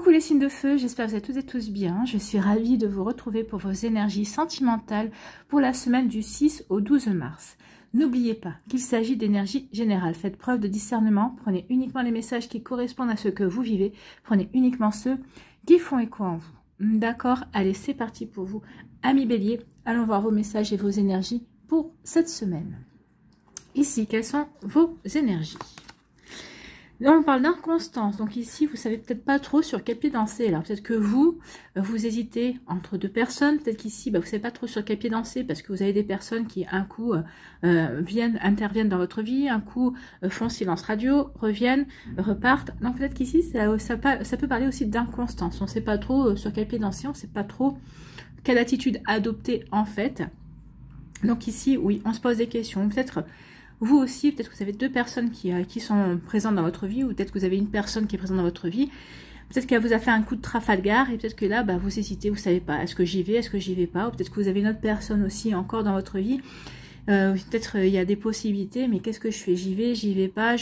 Coucou les signes de feu, j'espère que vous êtes toutes et tous bien. Je suis ravie de vous retrouver pour vos énergies sentimentales pour la semaine du 6 au 12 mars. N'oubliez pas qu'il s'agit d'énergie générale. Faites preuve de discernement, prenez uniquement les messages qui correspondent à ce que vous vivez, prenez uniquement ceux qui font écho en vous. D'accord? Allez, c'est parti pour vous, amis bélier. Allons voir vos messages et vos énergies pour cette semaine. Ici, quelles sont vos énergies? Là, on parle d'inconstance. Donc ici, vous savez peut-être pas trop sur quel pied danser. Alors peut-être que vous hésitez entre deux personnes. Peut-être qu'ici, vous savez pas trop sur quel pied danser parce que vous avez des personnes qui, un coup, interviennent dans votre vie, un coup, font silence radio, reviennent, repartent. Donc peut-être qu'ici, ça peut parler aussi d'inconstance. On ne sait pas trop sur quel pied danser, on ne sait pas trop quelle attitude adopter en fait. Donc ici, oui, on se pose des questions. Peut-être... Vous aussi, peut-être que vous avez deux personnes qui sont présentes dans votre vie, ou peut-être que vous avez une personne qui est présente dans votre vie. Peut-être qu'elle vous a fait un coup de Trafalgar, et peut-être que là, vous hésitez, vous savez pas, est-ce que j'y vais, est-ce que j'y vais pas, ou peut-être que vous avez une autre personne aussi encore dans votre vie. Peut-être il y a des possibilités, mais qu'est-ce que je fais? J'y vais pas,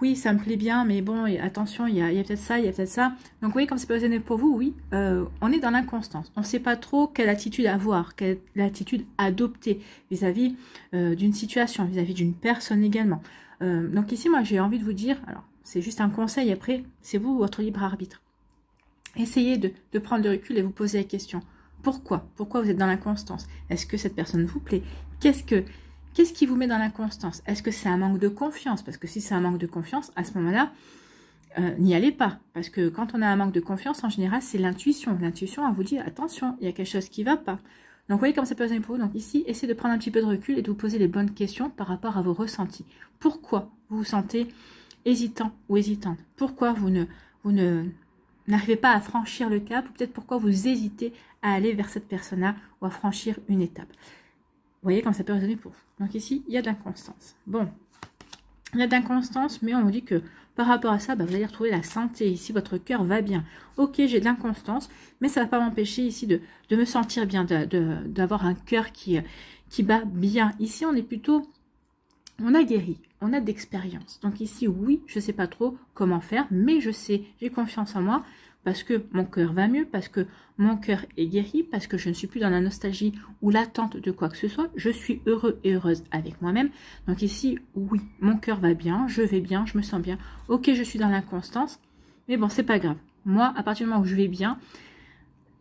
oui, ça me plaît bien, mais bon, attention, il y a peut-être ça, il y a peut-être ça. Donc, vous voyez, comme c'est pas raisonné pour vous, oui, on est dans l'inconstance. On ne sait pas trop quelle attitude avoir, quelle attitude adopter vis-à-vis d'une situation, vis-à-vis d'une personne également. Donc ici, moi, j'ai envie de vous dire, alors, c'est juste un conseil, après, c'est vous, votre libre arbitre. Essayez de prendre du recul et vous poser la question. Pourquoi? Pourquoi vous êtes dans l'inconstance? Est-ce que cette personne vous plaît? Qu'est-ce qui vous met dans l'inconstance? Est-ce que c'est un manque de confiance? Parce que si c'est un manque de confiance, à ce moment-là, n'y allez pas. Parce que quand on a un manque de confiance, en général, c'est l'intuition. L'intuition, elle vous dit, attention, il y a quelque chose qui ne va pas. Donc, vous voyez comme ça peut être pour vous. Donc ici, essayez de prendre un petit peu de recul et de vous poser les bonnes questions par rapport à vos ressentis. Pourquoi vous vous sentez hésitant ou hésitante? Pourquoi vous n'arrivez pas à franchir le cap? Ou peut-être pourquoi vous hésitez à aller vers cette personne-là ou à franchir une étape? Vous voyez comme ça peut résonner pour vous. Donc ici, il y a de l'inconstance. Bon, il y a de l'inconstance, mais on vous dit que par rapport à ça, vous allez retrouver la santé. Ici, votre cœur va bien. Ok, j'ai de l'inconstance, mais ça ne va pas m'empêcher ici de me sentir bien, d'avoir un cœur qui bat bien. Ici, on est plutôt... On a guéri, on a d'expérience. Donc ici, oui, je ne sais pas trop comment faire, mais je sais, j'ai confiance en moi, parce que mon cœur va mieux, parce que mon cœur est guéri, parce que je ne suis plus dans la nostalgie ou l'attente de quoi que ce soit. Je suis heureux et heureuse avec moi-même. Donc ici, oui, mon cœur va bien, je vais bien, je me sens bien. Ok, je suis dans l'inconstance, mais bon, c'est pas grave. Moi, à partir du moment où je vais bien,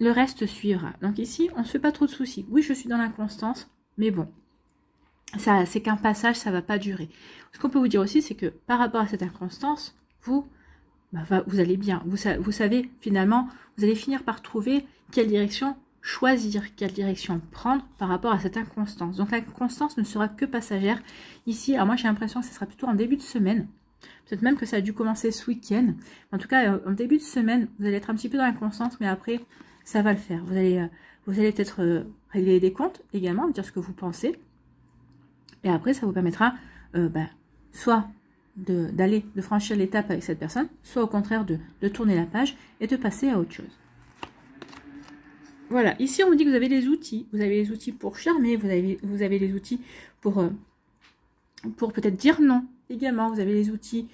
le reste suivra. Donc ici, on ne se fait pas trop de soucis. Oui, je suis dans l'inconstance, mais bon, ça, c'est qu'un passage, ça ne va pas durer. Ce qu'on peut vous dire aussi, c'est que par rapport à cette inconstance, vous allez bien. Vous savez, finalement, vous allez finir par trouver quelle direction choisir, quelle direction prendre par rapport à cette inconstance. Donc, l'inconstance ne sera que passagère. Ici, alors moi, j'ai l'impression que ce sera plutôt en début de semaine. Peut-être même que ça a dû commencer ce week-end. En tout cas, en début de semaine, vous allez être un petit peu dans l'inconstance, mais après, ça va le faire. Vous allez peut-être régler des comptes également, dire ce que vous pensez. Et après, ça vous permettra soit de franchir l'étape avec cette personne, soit au contraire de tourner la page et de passer à autre chose. Voilà, ici on vous dit que vous avez les outils. Vous avez les outils pour charmer, vous avez les outils pour peut-être dire non. Également, vous avez les outils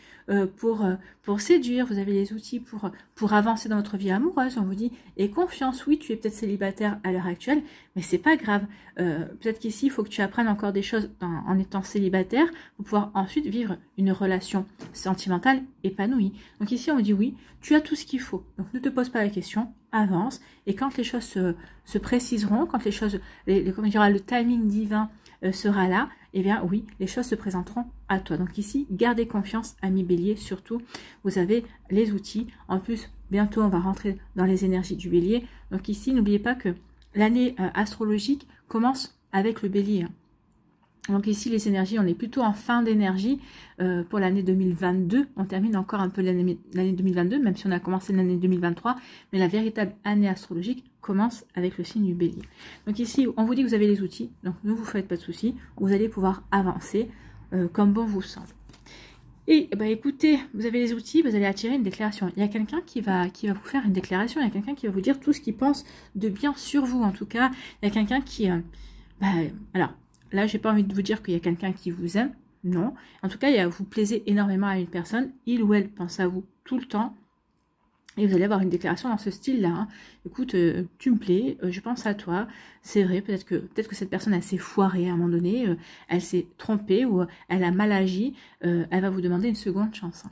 pour séduire, vous avez les outils pour avancer dans votre vie amoureuse. On vous dit, et confiance, oui, tu es peut-être célibataire à l'heure actuelle, mais c'est pas grave. Peut-être qu'ici, il faut que tu apprennes encore des choses en étant célibataire pour pouvoir ensuite vivre une relation sentimentale épanouie. Donc ici, on vous dit, oui, tu as tout ce qu'il faut. Donc ne te pose pas la question, avance. Et quand les choses se préciseront, quand les choses, le timing divin sera là, eh bien oui, les choses se présenteront à toi. Donc ici, gardez confiance, amis bélier, surtout, vous avez les outils. En plus, bientôt, on va rentrer dans les énergies du bélier. Donc ici, n'oubliez pas que l'année astrologique commence avec le bélier. Donc ici, les énergies, on est plutôt en fin d'énergie pour l'année 2022. On termine encore un peu l'année 2022, même si on a commencé l'année 2023. Mais la véritable année astrologique commence avec le signe du bélier. Donc ici, on vous dit que vous avez les outils. Donc ne vous faites pas de soucis. Vous allez pouvoir avancer comme bon vous semble. Et écoutez, vous avez les outils, vous allez attirer une déclaration. Il y a quelqu'un qui va vous faire une déclaration. Il y a quelqu'un qui va vous dire tout ce qu'il pense de bien sur vous. En tout cas, il y a quelqu'un qui... alors... Là, j'ai pas envie de vous dire qu'il y a quelqu'un qui vous aime. Non. En tout cas, vous plaisez énormément à une personne. Il ou elle pense à vous tout le temps. Et vous allez avoir une déclaration dans ce style-là. Hein. Écoute, tu me plais, je pense à toi. C'est vrai, peut-être que cette personne, elle s'est foirée à un moment donné, elle s'est trompée ou elle a mal agi. Elle va vous demander une seconde chance. Hein.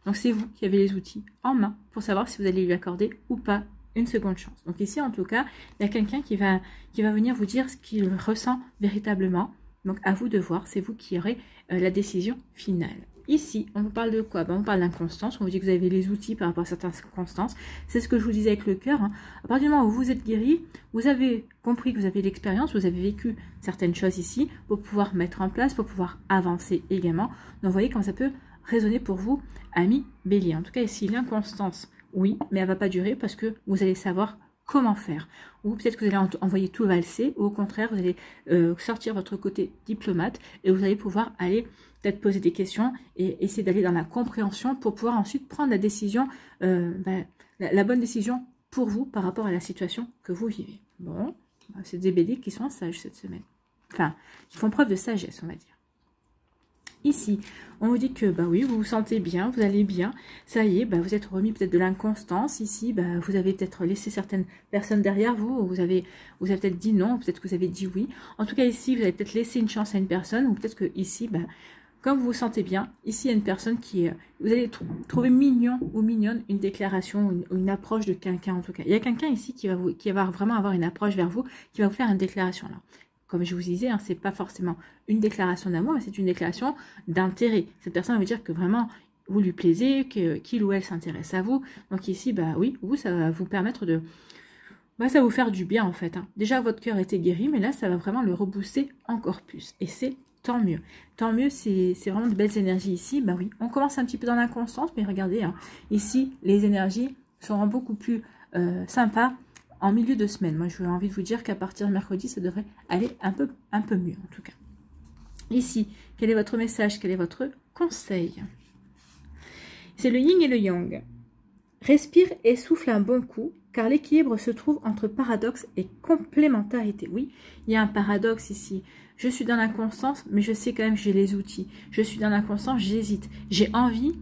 Donc c'est vous qui avez les outils en main pour savoir si vous allez lui accorder ou pas une seconde chance. Donc ici, en tout cas, il y a quelqu'un qui va venir vous dire ce qu'il ressent véritablement. Donc à vous de voir, c'est vous qui aurez la décision finale. Ici, on vous parle de quoi? On parle d'inconstance, on vous dit que vous avez les outils par rapport à certaines circonstances. C'est ce que je vous disais avec le cœur. Hein. À partir du moment où vous êtes guéri, vous avez compris que vous avez l'expérience, vous avez vécu certaines choses ici pour pouvoir mettre en place, pour pouvoir avancer également. Donc vous voyez comment ça peut résonner pour vous, ami Bélier. En tout cas ici, l'inconstance, oui, mais elle ne va pas durer parce que vous allez savoir comment faire. Ou peut-être que vous allez envoyer tout valser, ou au contraire, vous allez sortir votre côté diplomate et vous allez pouvoir aller peut-être poser des questions et essayer d'aller dans la compréhension pour pouvoir ensuite prendre la décision, la bonne décision pour vous par rapport à la situation que vous vivez. Bon, c'est des béliers qui sont sages cette semaine. Enfin, qui font preuve de sagesse, on va dire. Ici, on vous dit que oui, vous vous sentez bien, vous allez bien, ça y est, vous êtes remis peut-être de l'inconstance. Ici, vous avez peut-être laissé certaines personnes derrière vous, vous avez peut-être dit non, peut-être que vous avez dit oui. En tout cas, ici, vous avez peut-être laissé une chance à une personne, ou peut-être que ici, comme vous vous sentez bien, ici, il y a une personne qui, vous allez trouver mignon ou mignonne une déclaration, une approche de quelqu'un en tout cas. Il y a quelqu'un ici qui va vraiment avoir une approche vers vous, qui va vous faire une déclaration là. Comme je vous disais, hein, ce n'est pas forcément une déclaration d'amour, mais c'est une déclaration d'intérêt. Cette personne veut dire que vraiment, vous lui plaisez, qu'il ou elle s'intéresse à vous. Donc ici, oui, vous, ça va vous permettre de... ça va vous faire du bien en fait. Hein. Déjà, votre cœur était guéri, mais là, ça va vraiment le rebooster encore plus. Et c'est tant mieux. Tant mieux, c'est vraiment de belles énergies ici. Oui, on commence un petit peu dans l'inconstance, mais regardez, hein, ici, les énergies seront beaucoup plus sympas en milieu de semaine. Moi, j'ai envie de vous dire qu'à partir de mercredi, ça devrait aller un peu mieux, en tout cas. Ici, quel est votre message? Quel est votre conseil? C'est le yin et le yang. Respire et souffle un bon coup, car l'équilibre se trouve entre paradoxe et complémentarité. Oui, il y a un paradoxe ici. Je suis dans l'inconstance, mais je sais quand même que j'ai les outils. Je suis dans l'inconstance, j'hésite. J'ai envie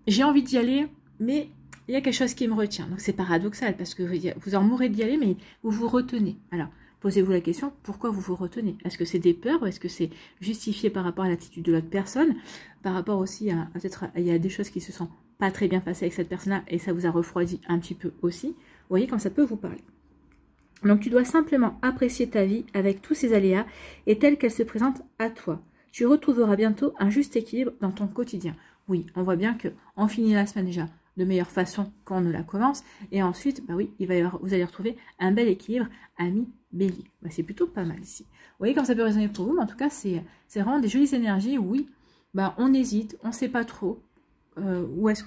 d'y aller, mais il y a quelque chose qui me retient. Donc c'est paradoxal parce que vous en mourrez d'y aller, mais vous vous retenez. Alors, posez-vous la question, pourquoi vous vous retenez? Est-ce que c'est des peurs ou est-ce que c'est justifié par rapport à l'attitude de l'autre personne? Par rapport aussi à peut-être, il y a des choses qui se sont pas très bien passées avec cette personne-là et ça vous a refroidi un petit peu aussi. Vous voyez quand ça peut vous parler. Donc tu dois simplement apprécier ta vie avec tous ses aléas et telle qu'elle se présente à toi. Tu retrouveras bientôt un juste équilibre dans ton quotidien. Oui, on voit bien qu'on finit la semaine déjà de meilleure façon qu'on ne la commence. Et ensuite, oui, vous allez retrouver un bel équilibre, ami Bélier. C'est plutôt pas mal ici. Vous voyez comme ça peut résonner pour vous, mais en tout cas, c'est vraiment des jolies énergies. Oui, on hésite, on ne sait pas trop où est-ce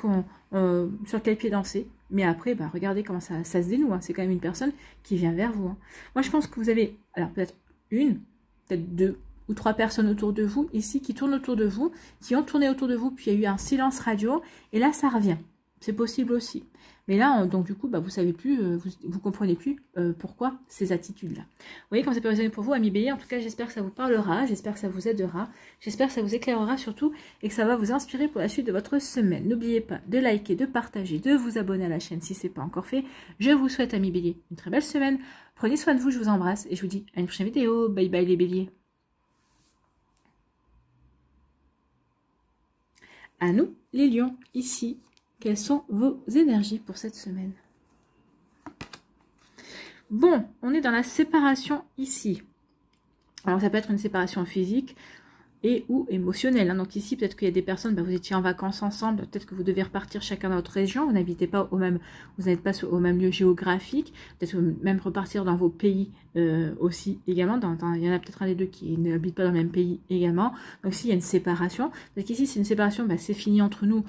sur quel pied danser. Mais après, regardez comment ça se dénoue. Hein. C'est quand même une personne qui vient vers vous. Hein. Moi, je pense que vous avez, alors peut-être peut-être 2 ou 3 personnes autour de vous, ici, qui tournent autour de vous, qui ont tourné autour de vous, puis il y a eu un silence radio, et là, ça revient. C'est possible aussi. Mais là, donc du coup, vous savez plus, vous comprenez plus pourquoi ces attitudes-là. Vous voyez, quand ça peut résonner pour vous, amis Bélier, en tout cas, j'espère que ça vous parlera, j'espère que ça vous aidera, j'espère que ça vous éclairera surtout et que ça va vous inspirer pour la suite de votre semaine. N'oubliez pas de liker, de partager, de vous abonner à la chaîne si ce n'est pas encore fait. Je vous souhaite, amis Bélier, une très belle semaine. Prenez soin de vous, je vous embrasse et je vous dis à une prochaine vidéo. Bye bye les Béliers. À nous, les lions, ici. Quelles sont vos énergies pour cette semaine? Bon, on est dans la séparation ici. Alors, ça peut être une séparation physique et ou émotionnelle. Hein. Donc ici, peut-être qu'il y a des personnes, vous étiez en vacances ensemble, peut-être que vous devez repartir chacun dans votre région, vous n'habitez pas vous n'êtes pas au même lieu géographique, peut-être même repartir dans vos pays aussi également. Il y en a peut-être un des deux qui n'habite pas dans le même pays également. Donc ici, il y a une séparation. Donc ici, c'est une séparation, c'est fini entre nous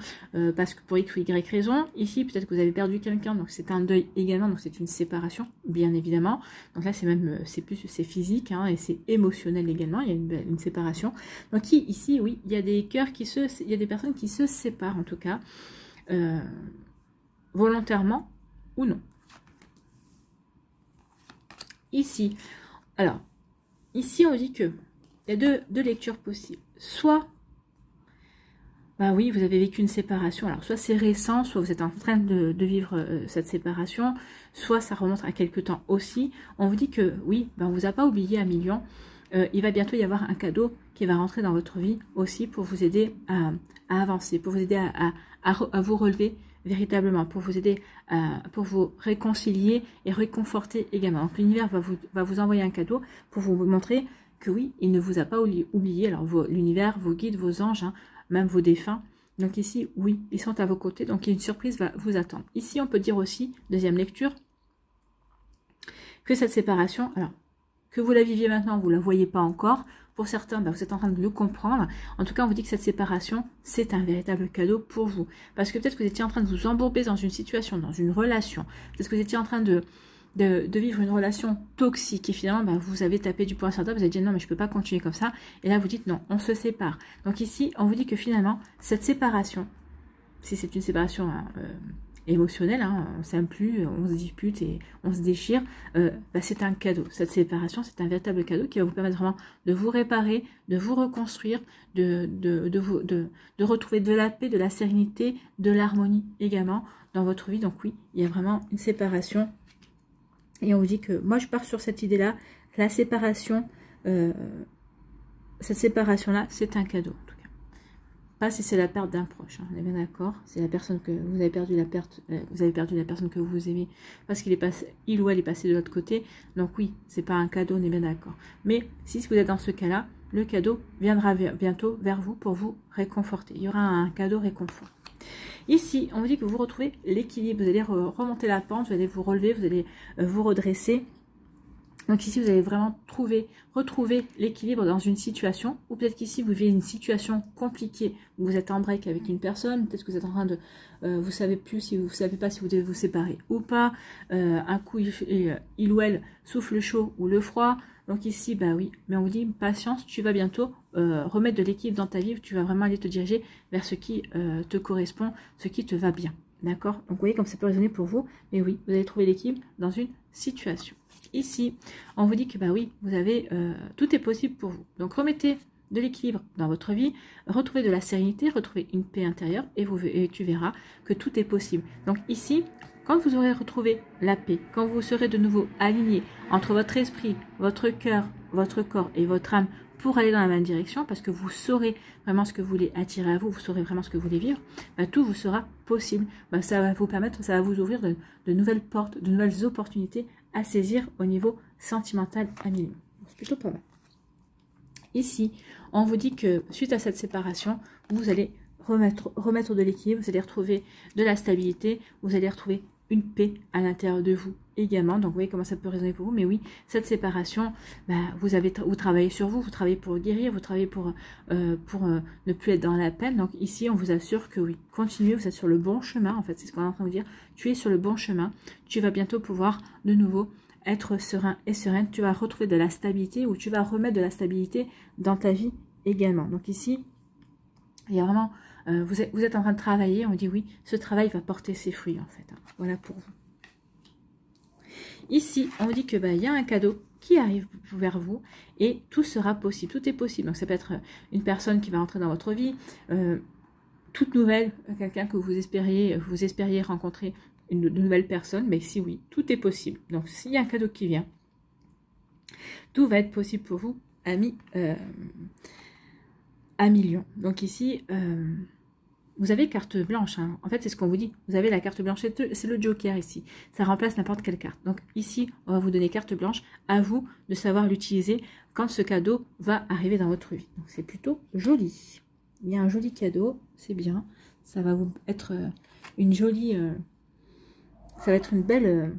parce que pour X ou Y raison. Ici, peut-être que vous avez perdu quelqu'un, donc c'est un deuil également, donc c'est une séparation, bien évidemment. Donc là, c'est physique hein, et c'est émotionnel également, il y a une séparation. Donc ici, oui, il y a des cœurs il y a des personnes qui se séparent en tout cas, volontairement ou non. Ici, alors, ici on dit que il y a deux lectures possibles. Soit bah oui, vous avez vécu une séparation. Alors, soit c'est récent, soit vous êtes en train de vivre cette séparation, soit ça remonte à quelque temps aussi. On vous dit que oui, ben on vous a pas oublié à million. Il va bientôt y avoir un cadeau qui va rentrer dans votre vie aussi pour vous aider à avancer, pour vous aider à vous relever véritablement, pour vous aider, pour vous réconcilier et réconforter également. Donc l'univers va vous envoyer un cadeau pour vous montrer que oui, il ne vous a pas oublié. Alors l'univers, vos guides, vos anges, hein, même vos défunts. Donc ici, oui, ils sont à vos côtés. Donc une surprise va vous attendre. Ici, on peut dire aussi, deuxième lecture, que cette séparation, alors que vous la viviez maintenant, vous ne la voyez pas encore. Pour certains, bah, vous êtes en train de le comprendre. En tout cas, on vous dit que cette séparation, c'est un véritable cadeau pour vous. Parce que peut-être que vous étiez en train de vous embourber dans une situation, dans une relation. Peut-être que vous étiez en train de vivre une relation toxique. Et finalement, bah, vous avez tapé du poing sur la table. Vous avez dit non, mais je ne peux pas continuer comme ça. Et là, vous dites non, on se sépare. Donc ici, on vous dit que finalement, cette séparation, si c'est une séparation émotionnelle, hein, on ne s'aime plus, on se dispute et on se déchire, bah, c'est un cadeau. Cette séparation, c'est un véritable cadeau qui va vous permettre vraiment de vous réparer, de vous reconstruire, de retrouver de la paix, de la sérénité, de l'harmonie également dans votre vie. Donc oui, il y a vraiment une séparation. Et on vous dit que, moi je pars sur cette idée-là, la séparation, cette séparation-là, c'est un cadeau. Pas si c'est la perte d'un proche, hein, on est bien d'accord. C'est la personne que vous avez perdu vous avez perdu la personne que vous aimez parce il ou elle est passé de l'autre côté. Donc oui, c'est pas un cadeau, on est bien d'accord. Mais si vous êtes dans ce cas-là, le cadeau viendra bientôt vers vous pour vous réconforter. Il y aura un cadeau réconfort. Ici, on vous dit que vous retrouvez l'équilibre. Vous allez remonter la pente, vous allez vous relever, vous allez vous redresser. Donc ici, vous allez vraiment retrouver l'équilibre dans une situation, ou peut-être qu'ici, vous vivez une situation compliquée, où vous êtes en break avec une personne, peut-être que vous êtes en train de, vous savez pas si vous devez vous séparer ou pas, un coup, il ou elle souffle le chaud ou le froid, donc ici, bah oui, mais on vous dit, patience, tu vas bientôt remettre de l'équilibre dans ta vie, tu vas vraiment aller te diriger vers ce qui te correspond, ce qui te va bien, d'accord? Donc vous voyez comme ça peut résonner pour vous, mais oui, vous allez trouver l'équilibre dans une situation. Ici, on vous dit que bah oui, vous avez tout est possible pour vous. Donc remettez de l'équilibre dans votre vie, retrouvez de la sérénité, retrouvez une paix intérieure et tu verras que tout est possible. Donc ici, quand vous aurez retrouvé la paix, quand vous serez de nouveau aligné entre votre esprit, votre cœur, votre corps et votre âme pour aller dans la même direction, parce que vous saurez vraiment ce que vous voulez attirer à vous, vous saurez vraiment ce que vous voulez vivre, bah, tout vous sera possible. Bah, ça va vous permettre, ça va vous ouvrir de nouvelles portes, de nouvelles opportunités à saisir au niveau sentimental à million. C'est plutôt pas mal. Ici, on vous dit que suite à cette séparation, vous allez remettre de l'équilibre, vous allez retrouver de la stabilité, vous allez retrouver une paix à l'intérieur de vous également. Donc vous voyez comment ça peut résonner pour vous. Mais oui, cette séparation, bah, vous travaillez sur vous, vous travaillez pour guérir, vous travaillez pour ne plus être dans la peine. Donc ici, on vous assure que oui, continuez, vous êtes sur le bon chemin. En fait, c'est ce qu'on est en train de vous dire. Tu es sur le bon chemin. Tu vas bientôt pouvoir de nouveau être serein et sereine. Tu vas retrouver de la stabilité ou tu vas remettre de la stabilité dans ta vie également. Donc ici, il y a vraiment... vous êtes en train de travailler, on dit oui, ce travail va porter ses fruits en fait. Hein. Voilà pour vous. Ici, on dit que bah, y a un cadeau qui arrive vers vous et tout sera possible, tout est possible. Donc ça peut être une personne qui va entrer dans votre vie, toute nouvelle, quelqu'un que vous espériez rencontrer, de nouvelles personnes, mais si oui, tout est possible. Donc s'il y a un cadeau qui vient, tout va être possible pour vous, amis. À million. Donc ici, vous avez carte blanche. Hein. En fait, c'est ce qu'on vous dit. Vous avez la carte blanche. C'est le joker ici. Ça remplace n'importe quelle carte. Donc ici, on va vous donner carte blanche. À vous de savoir l'utiliser quand ce cadeau va arriver dans votre vie. Donc c'est plutôt joli. Il y a un joli cadeau. C'est bien. Ça va vous être une jolie... ça va être une belle...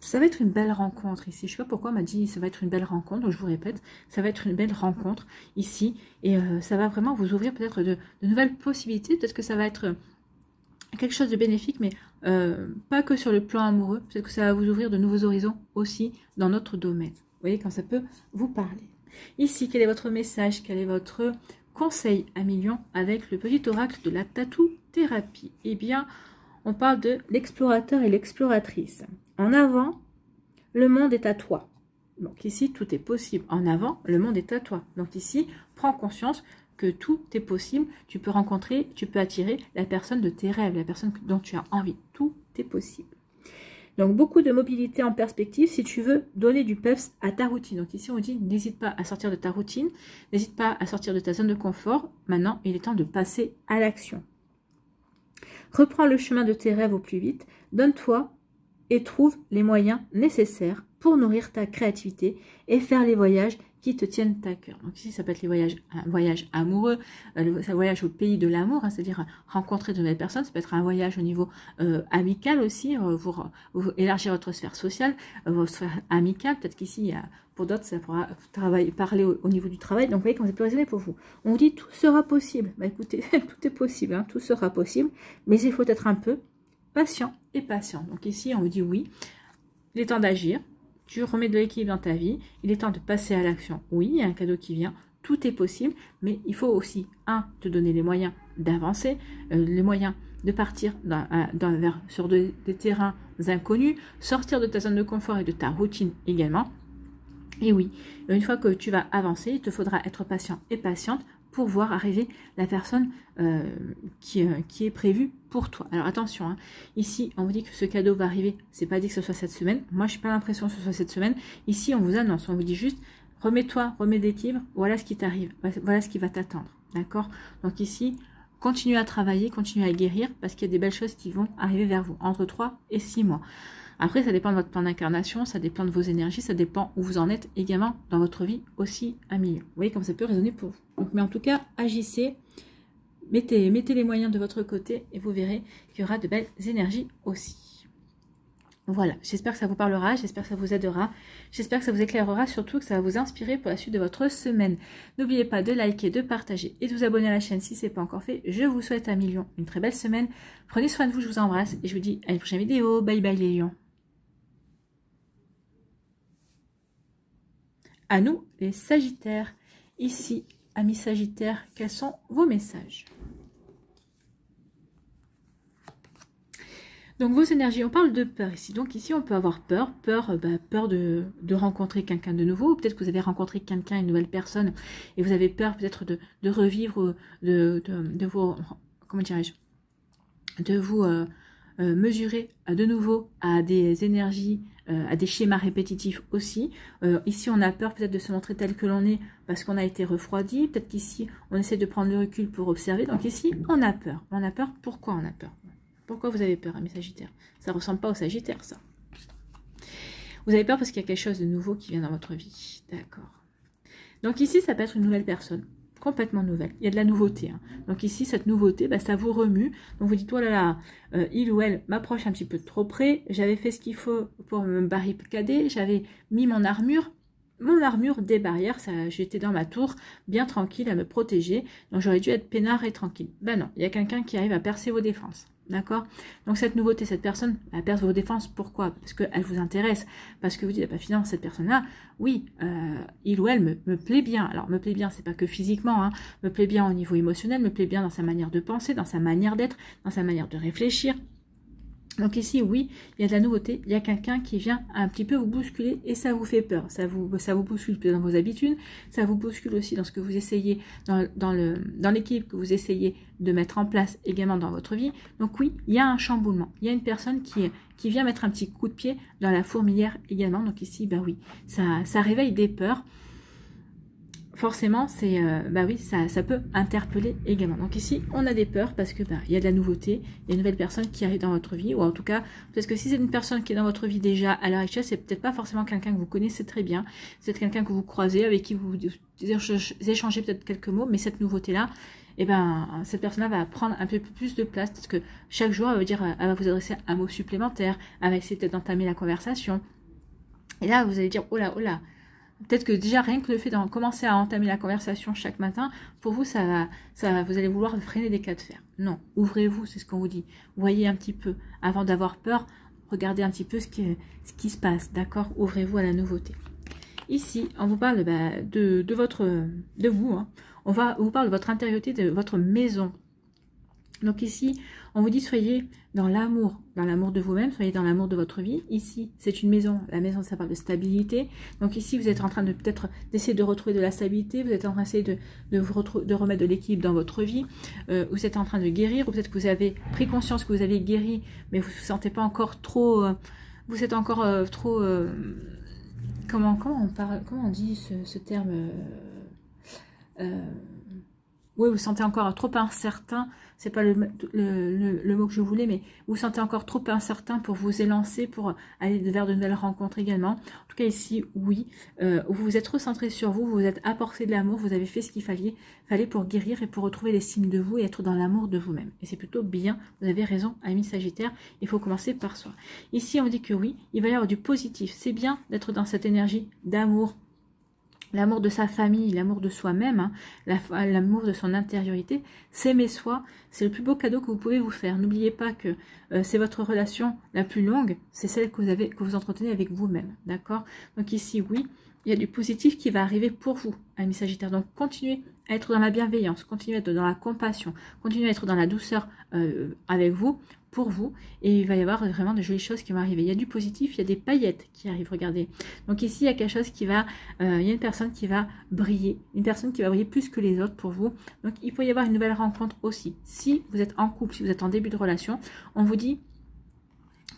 ça va être une belle rencontre ici. Je ne sais pas pourquoi on m'a dit ça va être une belle rencontre. Donc je vous répète, ça va être une belle rencontre ici. Et ça va vraiment vous ouvrir peut-être de nouvelles possibilités. Peut-être que ça va être quelque chose de bénéfique, mais pas que sur le plan amoureux. Peut-être que ça va vous ouvrir de nouveaux horizons aussi dans notre domaine. Vous voyez quand ça peut vous parler. Ici, quel est votre message? Quel est votre conseil à million avec le petit oracle de la tatou-thérapie? Eh bien, on parle de l'explorateur et l'exploratrice. En avant, le monde est à toi. Donc ici, tout est possible. En avant, le monde est à toi. Donc ici, prends conscience que tout est possible. Tu peux rencontrer, tu peux attirer la personne de tes rêves, la personne dont tu as envie. Tout est possible. Donc, beaucoup de mobilité en perspective si tu veux donner du peps à ta routine. Donc, ici, on dit, n'hésite pas à sortir de ta routine, n'hésite pas à sortir de ta zone de confort. Maintenant, il est temps de passer à l'action. Reprends le chemin de tes rêves au plus vite. Donne-toi et trouve les moyens nécessaires pour nourrir ta créativité et faire les voyages qui te tiennent à cœur. Donc ici, ça peut être les voyages, un voyage amoureux, un voyage au pays de l'amour, hein, c'est-à-dire rencontrer de nouvelles personnes. Ça peut être un voyage au niveau amical aussi, vous élargir votre sphère sociale, votre sphère amicale. Peut-être qu'ici, pour d'autres, ça pourra parler au niveau du travail. Donc vous voyez comment ça peut résonner pour vous. On vous dit tout sera possible. Bah écoutez, tout est possible, hein, tout sera possible, mais il faut être un peu patient et patient. Donc ici, on vous dit oui, il est temps d'agir. Tu remets de l'équilibre dans ta vie, il est temps de passer à l'action. Oui, il y a un cadeau qui vient, tout est possible, mais il faut aussi, te donner les moyens d'avancer, les moyens de partir sur des terrains inconnus, sortir de ta zone de confort et de ta routine également. Et oui, une fois que tu vas avancer, il te faudra être patient et patiente pour voir arriver la personne qui est prévue pour toi. Alors attention, hein, ici on vous dit que ce cadeau va arriver, c'est pas dit que ce soit cette semaine, moi je n'ai pas l'impression que ce soit cette semaine, ici on vous annonce, on vous dit juste, remets-toi, remets d'équilibre, voilà ce qui t'arrive, voilà ce qui va t'attendre, d'accord? Donc ici, continuez à travailler, continuez à guérir, parce qu'il y a des belles choses qui vont arriver vers vous, entre 3 et 6 mois. Après, ça dépend de votre plan d'incarnation, ça dépend de vos énergies, ça dépend où vous en êtes également dans votre vie aussi à milieu. Vous voyez comme ça peut résonner pour vous. Donc, mais en tout cas, agissez, mettez les moyens de votre côté et vous verrez qu'il y aura de belles énergies aussi. Voilà, j'espère que ça vous parlera, j'espère que ça vous aidera, j'espère que ça vous éclairera, surtout que ça va vous inspirer pour la suite de votre semaine. N'oubliez pas de liker, de partager et de vous abonner à la chaîne si ce n'est pas encore fait. Je vous souhaite un million, une très belle semaine. Prenez soin de vous, je vous embrasse et je vous dis à une prochaine vidéo. Bye bye les lions. À nous, les Sagittaires. Ici, amis Sagittaires, quels sont vos messages? Donc, vos énergies, on parle de peur ici. Donc, ici, on peut avoir peur de rencontrer quelqu'un de nouveau. Peut-être que vous avez rencontré quelqu'un, une nouvelle personne, et vous avez peur peut-être de revivre, de vous, comment dirais-je, de vous mesurer de nouveau à des énergies, à des schémas répétitifs aussi. Ici, on a peur peut-être de se montrer tel que l'on est parce qu'on a été refroidi. Peut-être qu'ici, on essaie de prendre le recul pour observer. Donc ici, on a peur. On a peur. Pourquoi on a peur? Pourquoi vous avez peur, amis Sagittaires? Ça ne ressemble pas au Sagittaire, ça. Vous avez peur parce qu'il y a quelque chose de nouveau qui vient dans votre vie. D'accord. Donc ici, ça peut être une nouvelle personne. Complètement nouvelle. Il y a de la nouveauté. Hein. Donc ici, cette nouveauté, ça vous remue. Donc vous dites, oh là là, il ou elle m'approche un petit peu trop près. J'avais fait ce qu'il faut pour me barricader. J'avais mis mon armure des barrières. J'étais dans ma tour, bien tranquille, à me protéger. Donc j'aurais dû être peinard et tranquille. Ben non, il y a quelqu'un qui arrive à percer vos défenses. D'accord? Donc cette nouveauté, cette personne, elle perce vos défenses. Pourquoi? Parce qu'elle vous intéresse. Parce que vous dites, finalement, cette personne-là, oui, il ou elle me plaît bien. Alors, me plaît bien, c'est pas que physiquement, hein, me plaît bien au niveau émotionnel, me plaît bien dans sa manière de penser, dans sa manière d'être, dans sa manière de réfléchir. Donc ici, oui, il y a de la nouveauté, il y a quelqu'un qui vient un petit peu vous bousculer et ça vous fait peur. Ça vous bouscule dans vos habitudes, ça vous bouscule aussi dans ce que vous essayez, dans l'équipe que vous essayez de mettre en place également dans votre vie. Donc oui, il y a un chamboulement, il y a une personne qui vient mettre un petit coup de pied dans la fourmilière également. Donc ici, oui, ça réveille des peurs. Forcément, c'est oui, ça peut interpeller également. Donc ici, on a des peurs parce que il y a de la nouveauté, il y a une nouvelle personne qui arrive dans votre vie, ou en tout cas, parce que si c'est une personne qui est dans votre vie déjà à l'heure actuelle, c'est peut-être pas forcément quelqu'un que vous connaissez très bien, c'est quelqu'un que vous croisez, avec qui vous échangez peut-être quelques mots, mais cette nouveauté-là, cette personne-là va prendre un peu plus de place, parce que chaque jour, elle va vous adresser un mot supplémentaire, elle va essayer peut-être d'entamer la conversation. Et là, vous allez dire, oh là, peut-être que déjà, rien que le fait de commencer à entamer la conversation chaque matin, pour vous, vous allez vouloir freiner des cas de fer. Non, ouvrez-vous, c'est ce qu'on vous dit. Voyez un petit peu, avant d'avoir peur, regardez un petit peu ce qui se passe, d'accord? Ouvrez-vous à la nouveauté. Ici, on vous parle de vous, hein. On vous parle de votre intériorité, de votre maison. Donc ici, on vous dit soyez dans l'amour de vous-même, soyez dans l'amour de votre vie. Ici, c'est une maison, la maison ça parle de stabilité. Donc ici, vous êtes en train de peut-être d'essayer de retrouver de la stabilité, vous êtes en train d'essayer de remettre de l'équilibre dans votre vie, vous êtes en train de guérir, ou peut-être que vous avez pris conscience que vous avez guéri, mais vous ne vous sentez pas encore trop, vous êtes encore trop, comment on dit ce terme oui, vous sentez encore trop incertain, c'est pas le mot que je voulais, mais vous sentez encore trop incertain pour vous élancer, pour aller vers de nouvelles rencontres également. En tout cas ici, oui, vous vous êtes recentré sur vous, vous vous êtes apporté de l'amour, vous avez fait ce qu'il fallait pour guérir et pour retrouver l'estime de vous et être dans l'amour de vous-même. Et c'est plutôt bien, vous avez raison, ami Sagittaire, il faut commencer par soi. Ici, on dit que oui, il va y avoir du positif, c'est bien d'être dans cette énergie d'amour, l'amour de sa famille, l'amour de soi-même, hein, l'amour de son intériorité, s'aimer soi, c'est le plus beau cadeau que vous pouvez vous faire. N'oubliez pas que c'est votre relation la plus longue, c'est celle que vous entretenez avec vous-même, d'accord? Donc ici, oui, il y a du positif qui va arriver pour vous, amis Sagittaire. Donc continuez à être dans la bienveillance, continuez à être dans la compassion, continuez à être dans la douceur avec vous, pour vous, et il va y avoir vraiment de jolies choses qui vont arriver. Il y a du positif, il y a des paillettes qui arrivent, regardez. Donc ici, il y a quelque chose qui va, il y a une personne qui va briller, une personne qui va briller plus que les autres pour vous. Donc il peut y avoir une nouvelle rencontre aussi. Si vous êtes en couple, si vous êtes en début de relation, on vous dit,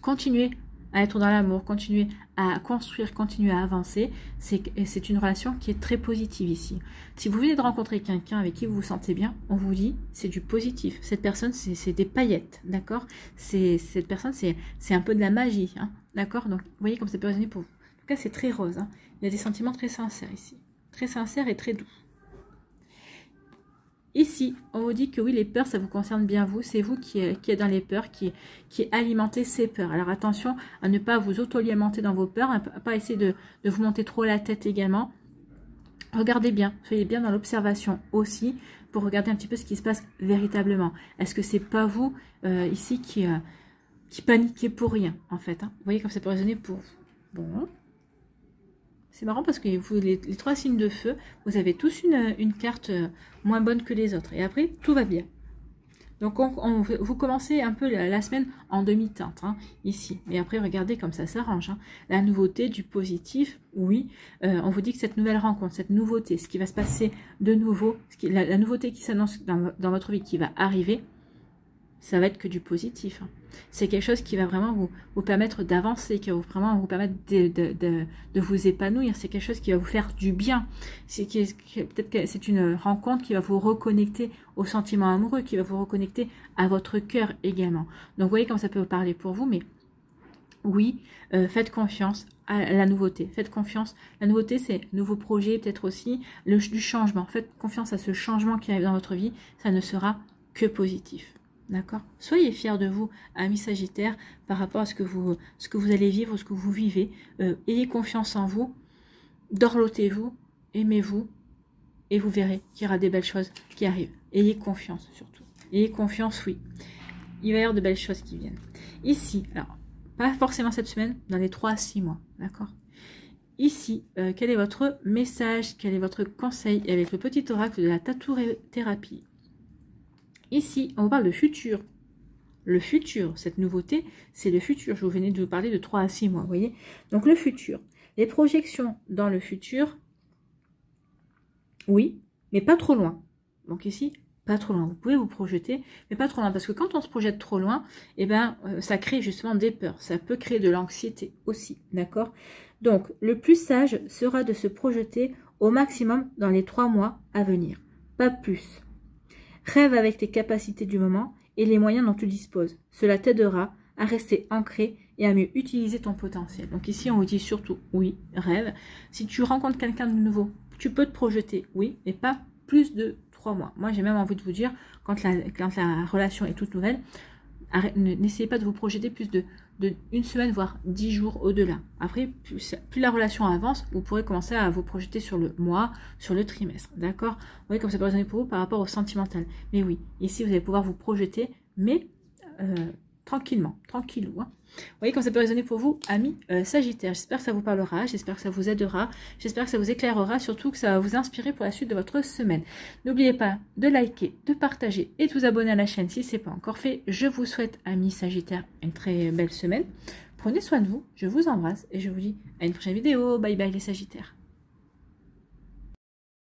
continuez à être dans l'amour, continuez à construire, continuez à avancer. C'est une relation qui est très positive ici. Si vous venez de rencontrer quelqu'un avec qui vous vous sentez bien, on vous dit c'est du positif. Cette personne, c'est des paillettes, d'accord? Cette personne, c'est un peu de la magie, hein, d'accord? Donc, vous voyez comme ça peut résonner pour vous. En tout cas, c'est très rose, hein. Il y a des sentiments très sincères ici. Très sincères et très doux. Ici, on vous dit que oui, les peurs, ça vous concerne bien vous. C'est vous qui êtes dans les peurs, qui alimentez ces peurs. Alors attention à ne pas vous auto-alimenter dans vos peurs, à ne pas essayer de vous monter trop la tête également. Regardez bien, soyez bien dans l'observation aussi, pour regarder un petit peu ce qui se passe véritablement. Est-ce que c'est pas vous, ici, qui paniquez pour rien, en fait, hein? Vous voyez comme ça peut résonner pour vous. Bon. C'est marrant parce que vous, les trois signes de feu, vous avez tous une carte moins bonne que les autres. Et après, tout va bien. Donc, vous commencez un peu la semaine en demi-teinte, hein, ici. Mais après, regardez comme ça s'arrange, hein. La nouveauté, du positif, oui. On vous dit que cette nouvelle rencontre, cette nouveauté, ce qui va se passer de nouveau, la nouveauté qui s'annonce dans votre vie, qui va arriver, ça va être que du positif, hein. C'est quelque chose qui va vraiment vous permettre d'avancer, qui va vraiment vous permettre de vous épanouir. C'est quelque chose qui va vous faire du bien. Peut-être que c'est une rencontre qui va vous reconnecter au sentiment amoureux, qui va vous reconnecter à votre cœur également. Donc, vous voyez comme ça peut vous parler pour vous, mais oui, faites confiance à la nouveauté. Faites confiance. La nouveauté, c'est nouveau projet, peut-être aussi du changement. Faites confiance à ce changement qui arrive dans votre vie. Ça ne sera que positif. D'accord? Soyez fiers de vous, amis Sagittaires, par rapport à ce que vous allez vivre, ce que vous vivez. Ayez confiance en vous, dorlotez-vous, aimez-vous, et vous verrez qu'il y aura des belles choses qui arrivent. Ayez confiance, surtout. Ayez confiance, oui. Il va y avoir de belles choses qui viennent. Ici, alors, pas forcément cette semaine, dans les 3 à 6 mois, d'accord? Ici, quel est votre message, quel est votre conseil avec le petit oracle de la tatou-thérapie? Ici, on vous parle de futur. Le futur, cette nouveauté, c'est le futur. Je vous venais de vous parler de 3 à 6 mois, vous voyez. Donc, le futur. Les projections dans le futur, oui, mais pas trop loin. Donc ici, pas trop loin. Vous pouvez vous projeter, mais pas trop loin. Parce que quand on se projette trop loin, eh ben, ça crée justement des peurs. Ça peut créer de l'anxiété aussi, d'accord? Donc, le plus sage sera de se projeter au maximum dans les 3 mois à venir. Pas plus. Rêve avec tes capacités du moment et les moyens dont tu disposes. Cela t'aidera à rester ancré et à mieux utiliser ton potentiel. Donc ici, on vous dit surtout, oui, rêve. Si tu rencontres quelqu'un de nouveau, tu peux te projeter, oui, mais pas plus de 3 mois. Moi, j'ai même envie de vous dire, quand la relation est toute nouvelle, n'essayez pas de vous projeter plus de 1 semaine, voire 10 jours au-delà. Après, plus la relation avance, vous pourrez commencer à vous projeter sur le mois, sur le trimestre, d'accord? Vous voyez comme ça peut résonner pour vous par rapport au sentimental. Mais oui, ici, vous allez pouvoir vous projeter, mais tranquillement, tranquillou, hein. Vous voyez comme ça peut résonner pour vous, amis Sagittaire. J'espère que ça vous parlera, j'espère que ça vous aidera, j'espère que ça vous éclairera, surtout que ça va vous inspirer pour la suite de votre semaine. N'oubliez pas de liker, de partager et de vous abonner à la chaîne si ce n'est pas encore fait. Je vous souhaite, amis Sagittaire, une très belle semaine. Prenez soin de vous, je vous embrasse et je vous dis à une prochaine vidéo. Bye bye les Sagittaires.